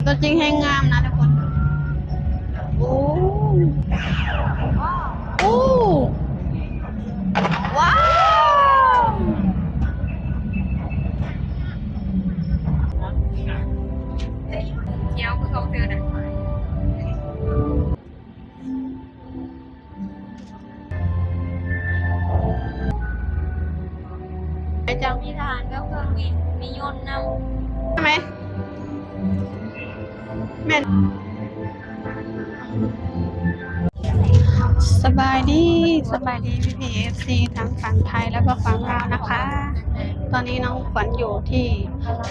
ตัวจริงแห้งงามนะทุกคนโอ้โอ้ว้าวเที่ยวคือเขาเตือนอ่ะไปจัง มีทหารก็เครื่องบินมียนต์นำ ใช่ไหมแม่นสบายดีพี่เอฟซีทั้งฝั่งไทยแล้วก็ฝั่งลาวนะคะ ตอนนี้น้องขวัญอยู่ที่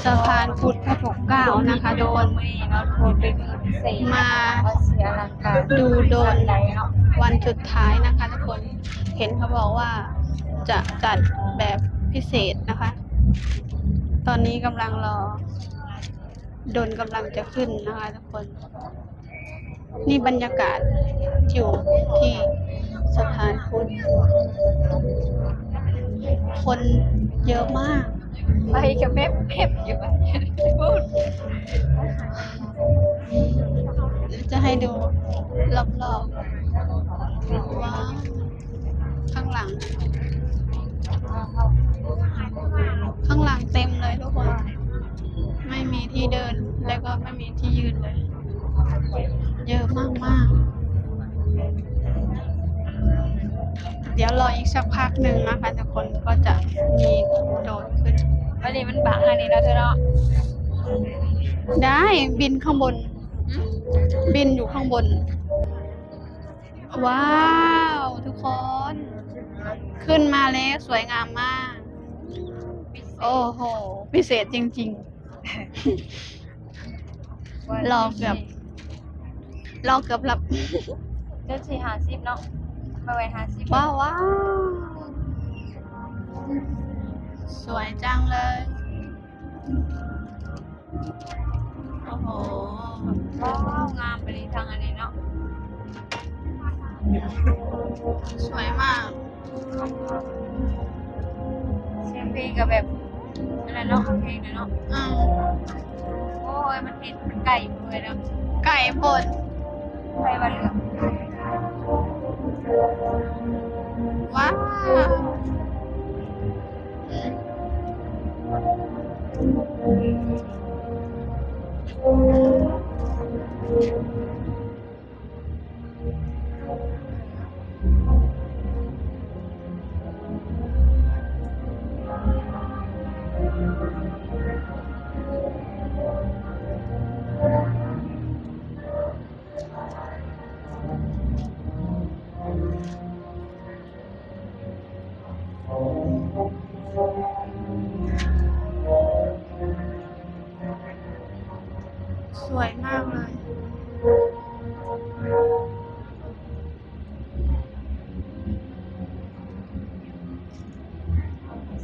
สะพานพุทธพระปกเกล้านะคะโดนมาดูโดนวันสุดท้ายนะคะทุกคนเห็นเขาบอกว่าจะจัดแบบพิเศษนะคะ ตอนนี้กำลังรอโดนกำลังจะขึ้นนะคะทุกคนนี่บรรยากาศอยู่ที่สถานพุทธคนเยอะมาก ไปกับแม่เพ็บอยู่บ้านพูด จะให้ดูรอบๆว้าวข้างหลังเต็มเลยทุกคน ไม่มีที่เดินแล้วก็ไม่มีที่ยืนเลย เยอะมากๆเดี๋ยวรออีกสักพักหนึ่งนะคะทุกคนก็จะมีโดดขึ้น วันนี้มันบังอันนี้แล้วเธอเนาะ ได้บินข้างบน บินอยู่ข้างบน ว้าวทุกคน ขึ้นมาแล้วสวยงามมาก โอ้โห พิเศษจริงๆ รอเกือบหลับ เจ้าสี่50เนาะมาไว้50 ว้าวว้าวสวยจังเลย โอ้โห ว้าวงามไปเลยทางอันนี้เนาะ สวยมาก เสียงเพลงกับแบบอะไรเนาะเพลงเนาะ อืม โอ้ยมันเห็นมันไก่เลยเนาะ ไก่พด ไก่บ้านเหลือง ว้าวสวยมากเลย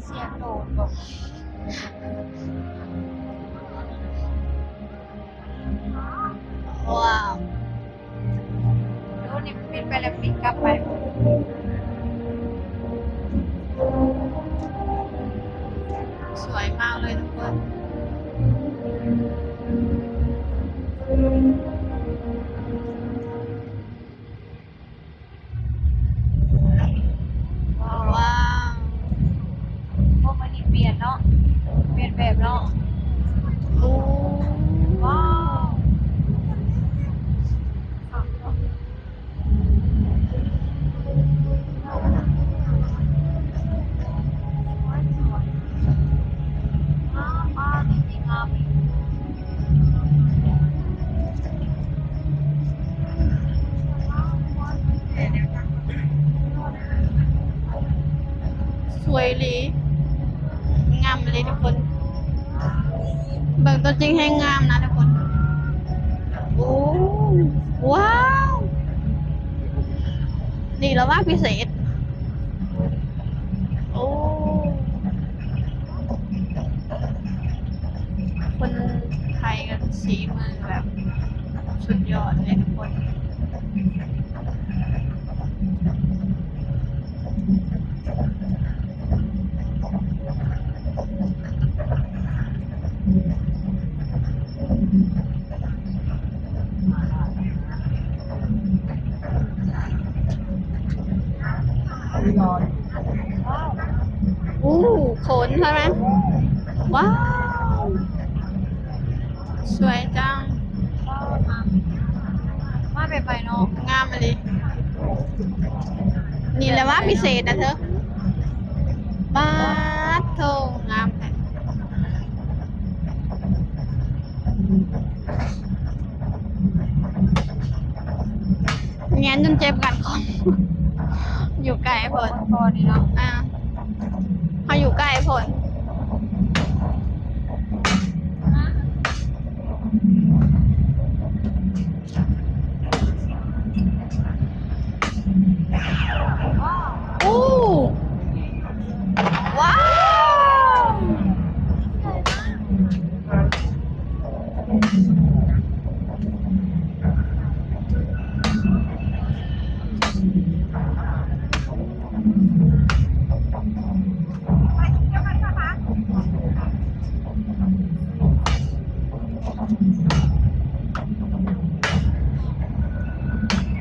เสียงโดดบอก ว้าว ดูนี่ปิดไปแล้วปิดกลับไป สวยมากเลยทุกคน ว้าว พวกมันนี่เปลี่ยนเนาะเปลี่ยนแบบเนาะ โอ้ ว้าวจริงๆงาม สวยหลีงามเลยทุกคน เบิ่งตัวจริงให้งามนะทุกคน โอ้ว้าว นี่แล้วว่าพิเศษ โอ้คนไทยกันสีมือแบบสุดยอดเลยทุกคน อู้ขนใช่ไหมว้าว สวยจัง มาไปเนาะ งามเลยนี่แหละว่าพิเศษนะเธอบ้าดโธ่งามแท้แง้นจนเจ็บกันคออยู่ไกลผล พอนี่เนาะ เขาอยู่ใกล้ผลอู้ว้าว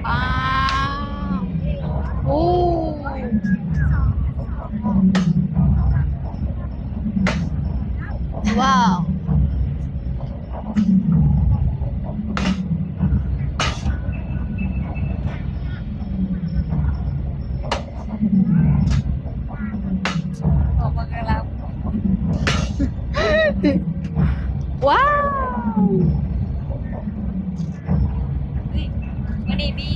ว้าวอู้ว้าว ออกมากันแล้ว ว้าว วันนี้มี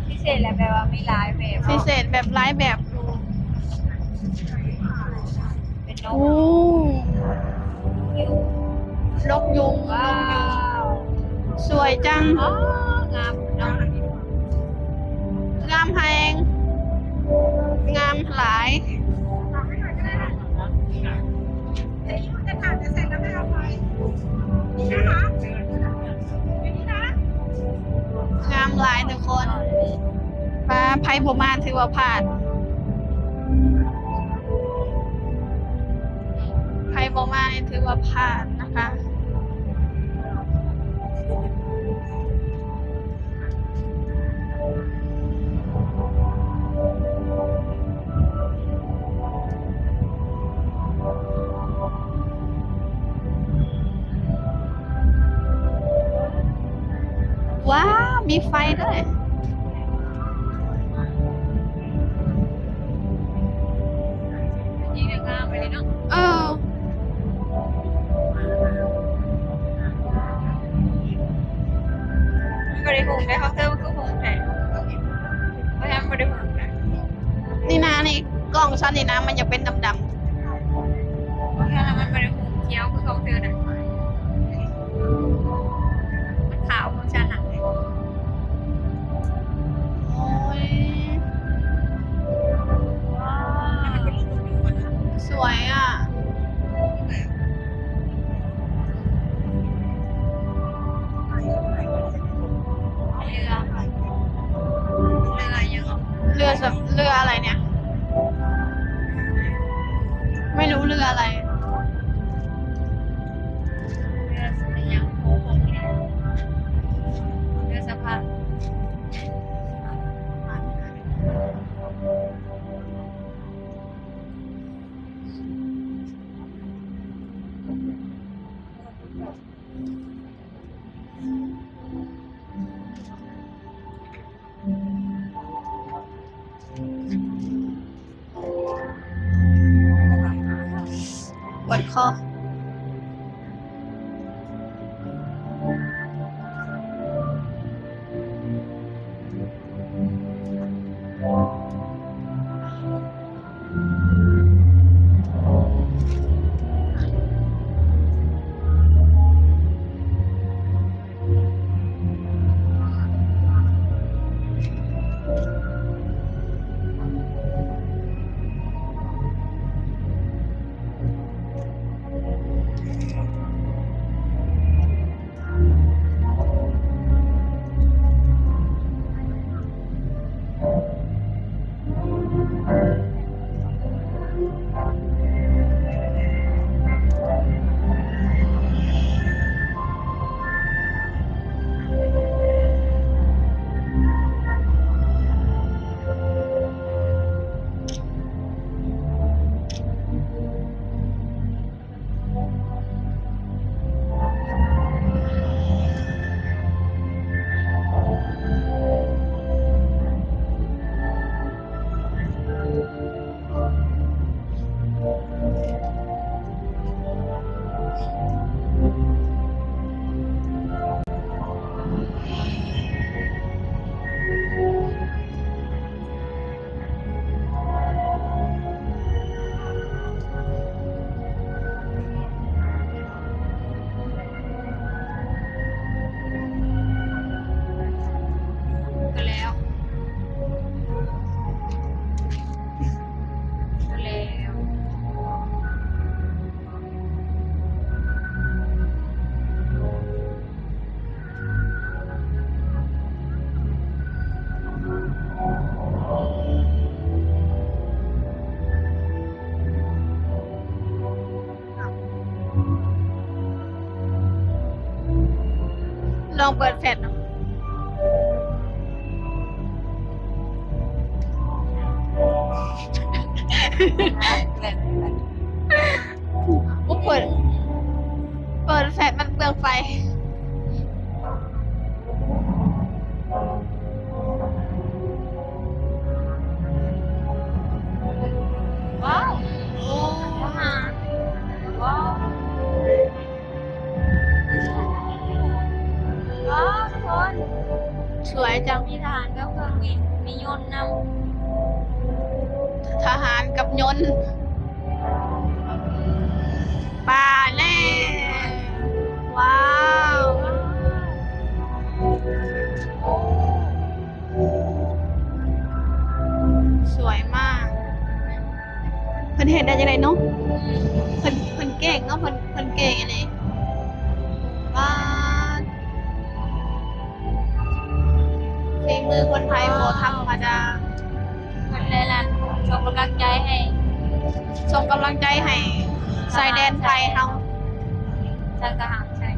พิเศษแล้วแปลว่ามีหลายแบบ พิเศษแบบไร้แบบ เป็นนก อู้นกยุง ว้าว สวยจัง อ๋องามเนาะ งามแพงงามหลายงามหลายทุกคนมาไพ่บมาถือว่าผ่านไพ่บมาถือว่าผ่านนะคะ ว้าว มีไฟด้วย ยิงงามไปเลยเนาะ เออ บริหุงได้เขาเติมคือหุงแทนเพราะฉะนั้นบริหุงนะ นี่นะนี่กล้องฉันนี่นะมันจะเป็นดำ เพราะฉะนั้นมันบริหุงเคี้ยวคือเขาเติมนะมันขาวของฉันอ่ะ ๆโอ้ย สวยอ่ะ เรือ เรืออะไรเนี่ย ไม่รู้เรืออะไร เรือสยามโค้งเนี่ยเรือสะพาน ปวดคอ ลองเปิดแฟลชเนาะอุ๊ยเปิดแฟลชมันเปลืองไฟ ว้าว โอ้ อาหารว้าวว้าวทุกคน สวยจัง มีทหารกับเครื่องบินมียนต์น ทหารกับยนต์ปลาแน่ว้าว สวยมาก เพิ่นเห็นได้ยังไงเนาะ เพิ่นเก่งเนาะเพิ่นเก่งอันนี้ว้าวฝีมือคนไทยโบธรรมดา ำมันเลยล่ะส่งกำลังใจให้ ส่งกำลังใจให้ชายแดนไทยเฮา ทางทหารใช่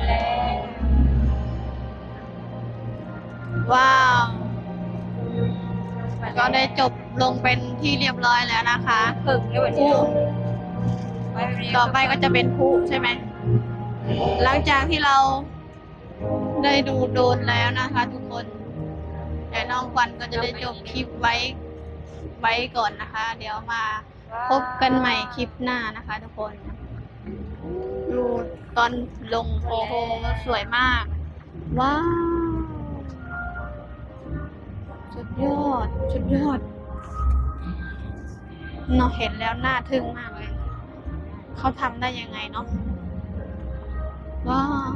แรง ว้าว ก็ได้จบลงเป็นที่เรียบร้อยแล้วนะคะ ผึ่งด้วยวัน ผู้ นี้ไปวันนี้ ต่อไปก็จะเป็นผู้ใช่ไหม หลังจากที่เราได้ดูโดรนแล้วนะคะทุกคนแต่น้องควันก็จะได้จบคลิปไว้ก่อนนะคะ เดี๋ยวมาพบกันใหม่คลิปหน้านะคะ ทุกคน ดูตอนลงโอ้โหสวยมาก ว้าว สุดยอด สุดยอดเนาะเห็นแล้วน่าทึ่งมากเลย เขาทำได้ยังไงเนาะ ว้าว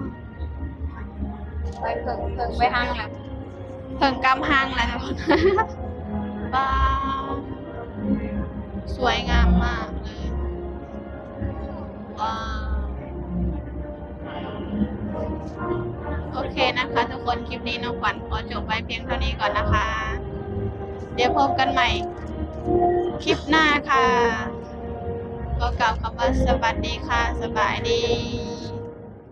ไปผึ่งไปห้างแล้ว เพิ่งกำห้างแล้วทุกคน ว้าว สวยงามมากเลย ว้าว โอเคนะคะ ทุกคนคลิปนี้น้องขวัญขอจบไว้เพียงเท่านี้ก่อนนะคะ เดี๋ยวพบกันใหม่ คลิปหน้าค่ะ ก็กล่าวคำว่าสวัสดีค่ะ สบายดี